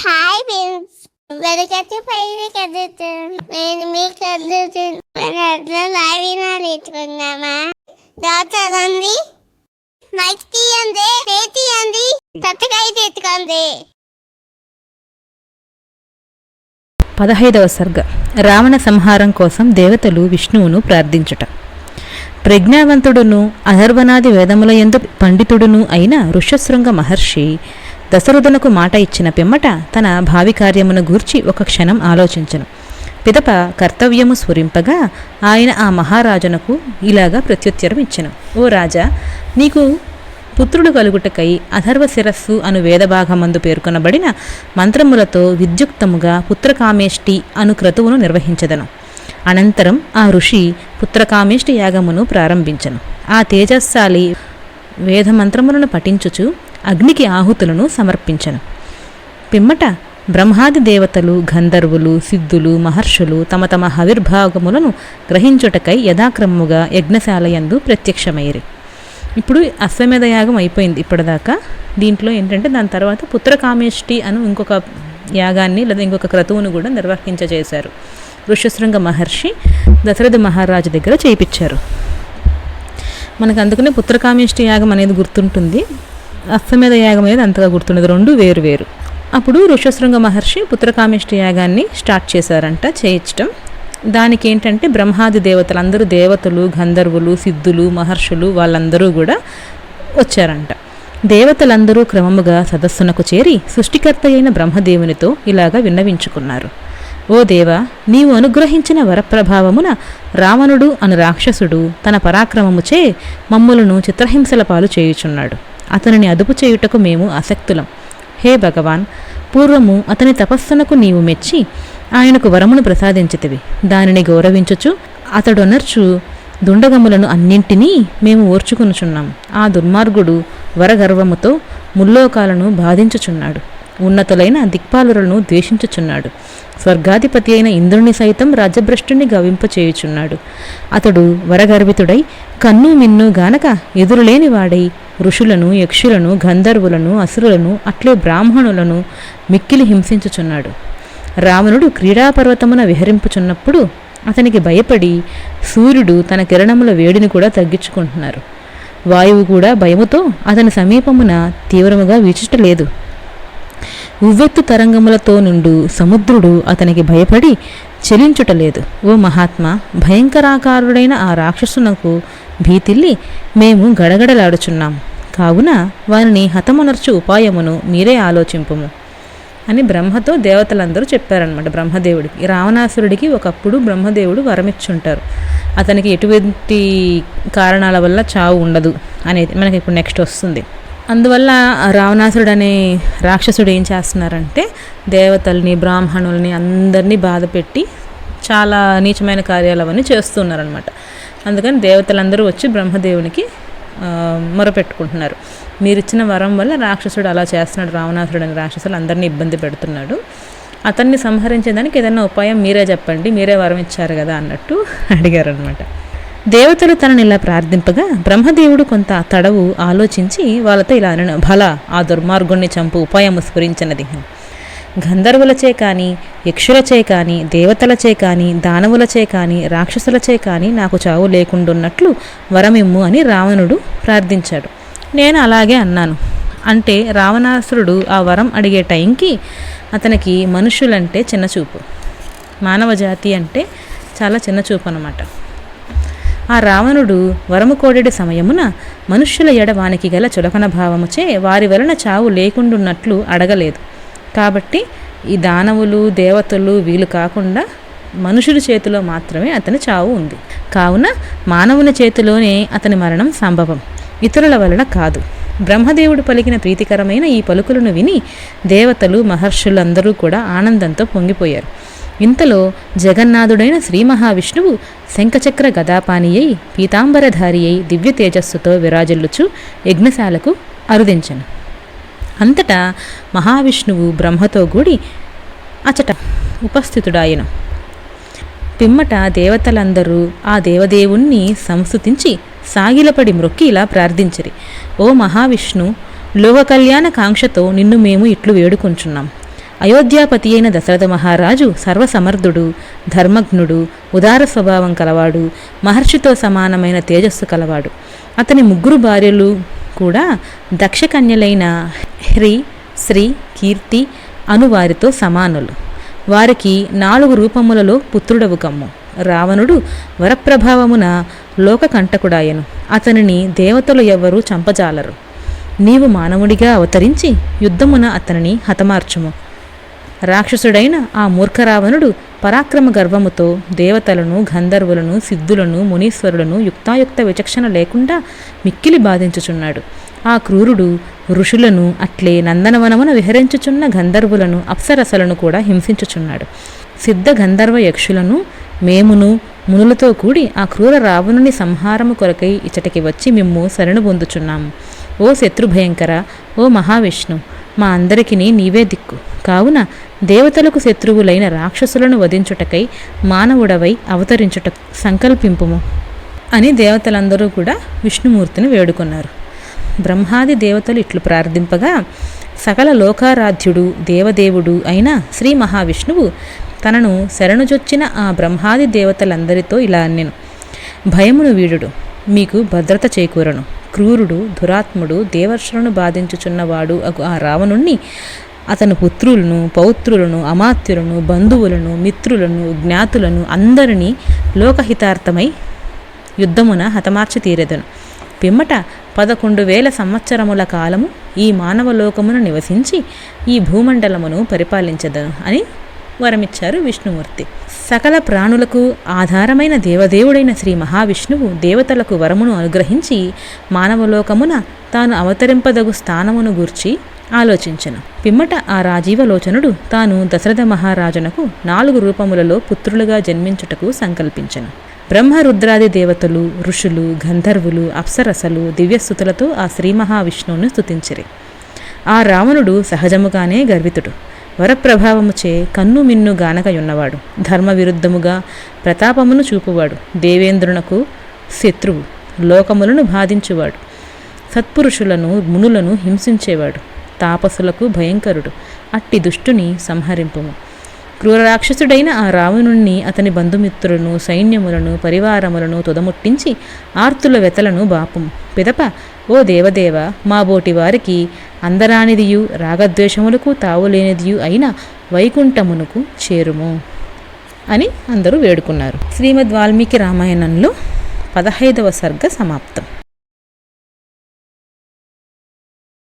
Hi friends, వెనకటి పైన కదుతుంది. నేను మీకు కదుతుంది. నేర్చుకున్నామా? దాచండి, మైక్ తీయండి, తీయండి, తట్టకాయ తెచ్చుకోండి. 15వ సర్గ. రావణ సంహారం కోసం దేవతలు విష్ణువును ప్రార్థించుట. ప్రజ్ఞావంతుడును అధర్వనాది వేదముల యందు పండితుడును అయిన ఋష్యశృంగ మహర్షి దశరథునకు మాట ఇచ్చిన పిమ్మట తన భావి కార్యమును గూర్చి ఒక క్షణం ఆలోచించను. పిదప కర్తవ్యము స్ఫురింపగా ఆయన ఆ మహారాజునకు ఇలాగా ప్రత్యుత్తరం ఇచ్చెను. ఓ రాజా, నీకు పుత్రుడు కలుగుటకై అథర్వ శిరస్సు అను వేదభాగమందు పేర్కొనబడిన మంత్రములతో విద్యుక్తముగా పుత్రకామేష్టి అను క్రతువును నిర్వహించదను. అనంతరం ఆ ఋషి పుత్రకామేష్టి యాగమును ప్రారంభించను. ఆ తేజస్సాలి వేదమంత్రములను పఠించుచు అగ్నికి ఆహుతులను సమర్పించను. పిమ్మట బ్రహ్మాది దేవతలు, గంధర్వులు, సిద్ధులు, మహర్షులు తమ తమ హవిర్భాగములను గ్రహించుటకై యథాక్రమముగా యజ్ఞశాలయందు ప్రత్యక్షమైరి. ఇప్పుడు అశ్వమేధ యాగం అయిపోయింది ఇప్పటిదాకా. దీంట్లో ఏంటంటే దాని తర్వాత పుత్రకామేష్టి అను ఇంకొక యాగాన్ని లేదా ఇంకొక క్రతువును కూడా నిర్వహించజేశారు. ఋష్యశృంగ మహర్షి దశరథ మహారాజు దగ్గర చేయించారు. మనకు అందుకనే పుత్రకామేష్టి యాగం అనేది గుర్తుంటుంది, అశ్వమేధ యాగం అనేది అంతగా గుర్తుండదు, రెండు వేరు వేరు. అప్పుడు ఋష్యశృంగ మహర్షి పుత్రకామేష్టి యాగాన్ని స్టార్ట్ చేశారంట చేయించటం. దానికి ఏంటంటే బ్రహ్మాది దేవతలు, అందరూ దేవతలు, గంధర్వులు, సిద్ధులు, మహర్షులు వాళ్ళందరూ కూడా వచ్చారంట. దేవతలందరూ క్రమముగా సదస్సునకు చేరి సృష్టికర్త అయిన బ్రహ్మదేవునితో ఇలాగా విన్నవించుకున్నారు. ఓ దేవా, నీవు అనుగ్రహించిన వరప్రభావమున రావణుడు అను రాక్షసుడు తన పరాక్రమముచే మమ్ములను చిత్రహింసల పాలు చేయుచున్నాడు. అతనిని అదుపు చేయుటకు మేము ఆసక్తులం. హే భగవాన్, పూర్వము అతని తపస్సునకు నీవు మెచ్చి ఆయనకు వరమును ప్రసాదించితివి. దానిని గౌరవించుచు అతడొనర్చు దుండగములను అన్నింటినీ మేము ఓర్చుకొనుచున్నాం. ఆ దుర్మార్గుడు వరగర్వముతో ముల్లోకాలను బాధించుచున్నాడు. ఉన్నతులైన దిక్పాలులను ద్వేషించుచున్నాడు. స్వర్గాధిపతి అయిన ఇంద్రుని సైతం రాజ్యభ్రష్టుని గవింపచేయుచున్నాడు. అతడు వరగర్వితుడై కన్ను మిన్ను గానక ఎదురులేని వాడై ఋషులను, యక్షులను, గంధర్వులను, అసురులను అట్లే బ్రాహ్మణులను మిక్కిలి హింసించుచున్నాడు. రావణుడు క్రీడాపర్వతమున విహరింపుచున్నప్పుడు అతనికి భయపడి సూర్యుడు తన కిరణముల వేడిని కూడా తగ్గించుకుంటున్నారు. వాయువు కూడా భయముతో అతని సమీపమున తీవ్రముగా వీచుటలేదు. ఉవ్వెత్తు తరంగములతో నుండు సముద్రుడు అతనికి భయపడి చెలించుటలేదు. ఓ మహాత్మా, భయంకరాకారుడైన ఆ రాక్షసునకు భీతిల్లి మేము గడగడలాడుచున్నాం. కావున వారిని హతమునర్చు ఉపాయమును మీరే ఆలోచింపుము అని బ్రహ్మతో దేవతలందరూ చెప్పారనమాట. బ్రహ్మదేవుడికి, రావణాసురుడికి ఒకప్పుడు బ్రహ్మదేవుడు వరమిచ్చుంటారు, అతనికి ఎటువంటి కారణాల వల్ల చావు ఉండదు అనేది మనకి ఇప్పుడు నెక్స్ట్ వస్తుంది. అందువల్ల రావణాసురుడు అనే రాక్షసుడు ఏం చేస్తున్నారంటే దేవతల్ని, బ్రాహ్మణుల్ని అందరినీ బాధపెట్టి చాలా నీచమైన కార్యాలు అవన్నీ చేస్తున్నారనమాట. అందుకని దేవతలందరూ వచ్చి బ్రహ్మదేవునికి మొరపెట్టుకుంటున్నారు. మీరు ఇచ్చిన వరం వల్ల రాక్షసుడు అలా చేస్తున్నాడు, రావణాసురుడు అనే రాక్షసులు అందరినీ ఇబ్బంది పెడుతున్నాడు, అతన్ని సంహరించేదానికి ఏదైనా ఉపాయం మీరే చెప్పండి, మీరే వరం ఇచ్చారు కదా అన్నట్టు అడిగారనమాట. దేవతలు తనని ఇలా ప్రార్థింపగా బ్రహ్మదేవుడు కొంత తడవు ఆలోచించి వాళ్ళతో ఇలా అనను, భల ఆ దుర్మార్గుణ్ణి చంపు ఉపాయము స్ఫురించినది. గంధర్వులచే కానీ, యక్షులచే కానీ, దేవతలచే కానీ, దానవులచే కానీ, రాక్షసులచే కానీ నాకు చావు లేకుండున్నట్లు వరమిమ్ము అని రావణుడు ప్రార్థించాడు. నేను అలాగే అన్నాను. అంటే రావణాసురుడు ఆ వరం అడిగే టైంకి అతనికి మనుషులంటే చిన్నచూపు, మానవ జాతి అంటే చాలా చిన్నచూపు అన్నమాట. ఆ రావణుడు వరము కోడెడి సమయమున మనుష్యుల ఎడవానికి గల చులకన భావముచే వారి వలన చావు లేకుండున్నట్లు అడగలేదు. కాబట్టి ఈ దానవులు, దేవతలు వీళ్ళు కాకుండా మనుషుల చేతిలో మాత్రమే అతని చావు ఉంది. కావున మానవుని చేతిలోనే అతని మరణం సంభవం, ఇతరుల వలన కాదు. బ్రహ్మదేవుడు పలికిన ప్రీతికరమైన ఈ పలుకులను విని దేవతలు, మహర్షులందరూ కూడా ఆనందంతో పొంగిపోయారు. ఇంతలో జగన్నాథుడైన శ్రీ మహావిష్ణువు శంఖచక్ర గదాపాని అయి పీతాంబరధారి అయి దివ్య తేజస్సుతో విరాజిల్లుచు యజ్ఞశాలకు అరుదించెను. అంతటా మహావిష్ణువు బ్రహ్మతో కూడి అచట ఉపస్థితుడాయను. పిమ్మట దేవతలందరూ ఆ దేవదేవుణ్ణి సంస్తుతించి సాగిలపడి మ్రొక్కి ఇలా ప్రార్థించిరి. ఓ మహావిష్ణు, లోక కళ్యాణ కాంక్షతో నిన్ను మేము ఇట్లు వేడుకొంచున్నాం. అయోధ్యాపతి అయిన దశరథ మహారాజు సర్వసమర్థుడు, ధర్మజ్ఞుడు, ఉదార స్వభావం కలవాడు, మహర్షితో సమానమైన తేజస్సు కలవాడు. అతని 3 భార్యలు కూడా దక్షకన్యలైన హ్రీ, శ్రీ, కీర్తి అనువారితో సమానులు. వారికి 4 రూపములలో పుత్రుడవు కమ్ము. రావణుడు వరప్రభావమున లోకకంటకుడాయను. అతనిని దేవతలు ఎవ్వరూ చంపజాలరు. నీవు మానవుడిగా అవతరించి యుద్ధమున అతనిని హతమార్చుము. రాక్షసుడైన ఆ మూర్ఖరావణుడు పరాక్రమ గర్వముతో దేవతలను, గంధర్వులను, సిద్ధులను, మునీశ్వరులను యుక్తాయుక్త విచక్షణ లేకుండా మిక్కిలి బాధించుచున్నాడు. ఆ క్రూరుడు ఋషులను, అట్లే నందనవనమున విహరించుచున్న గంధర్వులను, అప్సరసలను కూడా హింసించుచున్నాడు. సిద్ధ గంధర్వ యక్షులను మేమును మునులతో కూడి ఆ క్రూర రావణుని సంహారము కొరకై ఇచ్చటికి వచ్చి మిమ్ము శరణు పొందుచున్నాము. ఓ శత్రుభయంకర, ఓ మహావిష్ణు, మా అందరికీ నీవే దిక్కు. కావున దేవతలకు శత్రువులైన రాక్షసులను వధించుటకై మానవుడవై అవతరించుట సంకల్పింపుము అని దేవతలందరూ కూడా విష్ణుమూర్తిని వేడుకున్నారు. బ్రహ్మాది దేవతలు ఇట్లు ప్రార్థింపగా సకల లోకారాధ్యుడు దేవదేవుడు అయిన శ్రీ మహావిష్ణువు తనను శరణుజొచ్చిన ఆ బ్రహ్మాది దేవతలందరితో ఇలా అన్నెను. భయమును వీడుడు, మీకు భద్రత చేకూరను. క్రూరుడు, దురాత్ముడు, దేవర్షులను బాధించుచున్నవాడు ఆ రావణుణ్ణి, అతని పుత్రులను, పౌత్రులను, అమాత్యులను, బంధువులను, మిత్రులను, జ్ఞాతులను అందరినీ లోకహితార్థమై యుద్ధమున హతమార్చి తీరెదను. పిమ్మట 11,000 సంవత్సరముల కాలము ఈ మానవలోకమును నివసించి ఈ భూమండలమును పరిపాలించదను అని వరమిచ్చారు విష్ణుమూర్తి. సకల ప్రాణులకు ఆధారమైన దేవదేవుడైన శ్రీ మహావిష్ణువు దేవతలకు వరమును అనుగ్రహించి మానవలోకమున తాను అవతరింపదగు స్థానమును గూర్చి ఆలోచించెను. పిమ్మట ఆ రాజీవలోచనుడు తాను దశరథ మహారాజునకు 4 రూపములలో పుత్రులుగా జన్మించుటకు సంకల్పించెను. బ్రహ్మరుద్రాది దేవతలు, ఋషులు, గంధర్వులు, అప్సరసలు దివ్యస్తుతులతో ఆ శ్రీ మహావిష్ణువును స్తుతించిరి. ఆ రావణుడు సహజముగానే గర్వితుడు, వరప్రభావముచే కన్ను మిన్ను గానకయున్నవాడు, ధర్మ విరుద్ధముగా ప్రతాపమును చూపువాడు, దేవేంద్రునకు శత్రువు, లోకములను బాధించువాడు, సత్పురుషులను మునులను హింసించేవాడు, తాపసులకు భయంకరుడు. అట్టి దుష్టుని సంహరింపుము. క్రూరరాక్షసుడైన ఆ రావణుణ్ణి, అతని బంధుమిత్రులను, సైన్యములను, పరివారములను తుదముట్టించి ఆర్తుల వెతలను బాపుము. పిదప ఓ దేవదేవ, మా బోటి వారికి అందరానిదియు రాగద్వేషములకు తావులేనిదియు అయిన వైకుంఠమునకు చేరుము అని అందరూ వేడుకున్నారు. శ్రీమద్ వాల్మీకి రామాయణంలో 15వ సర్గ సమాప్తం.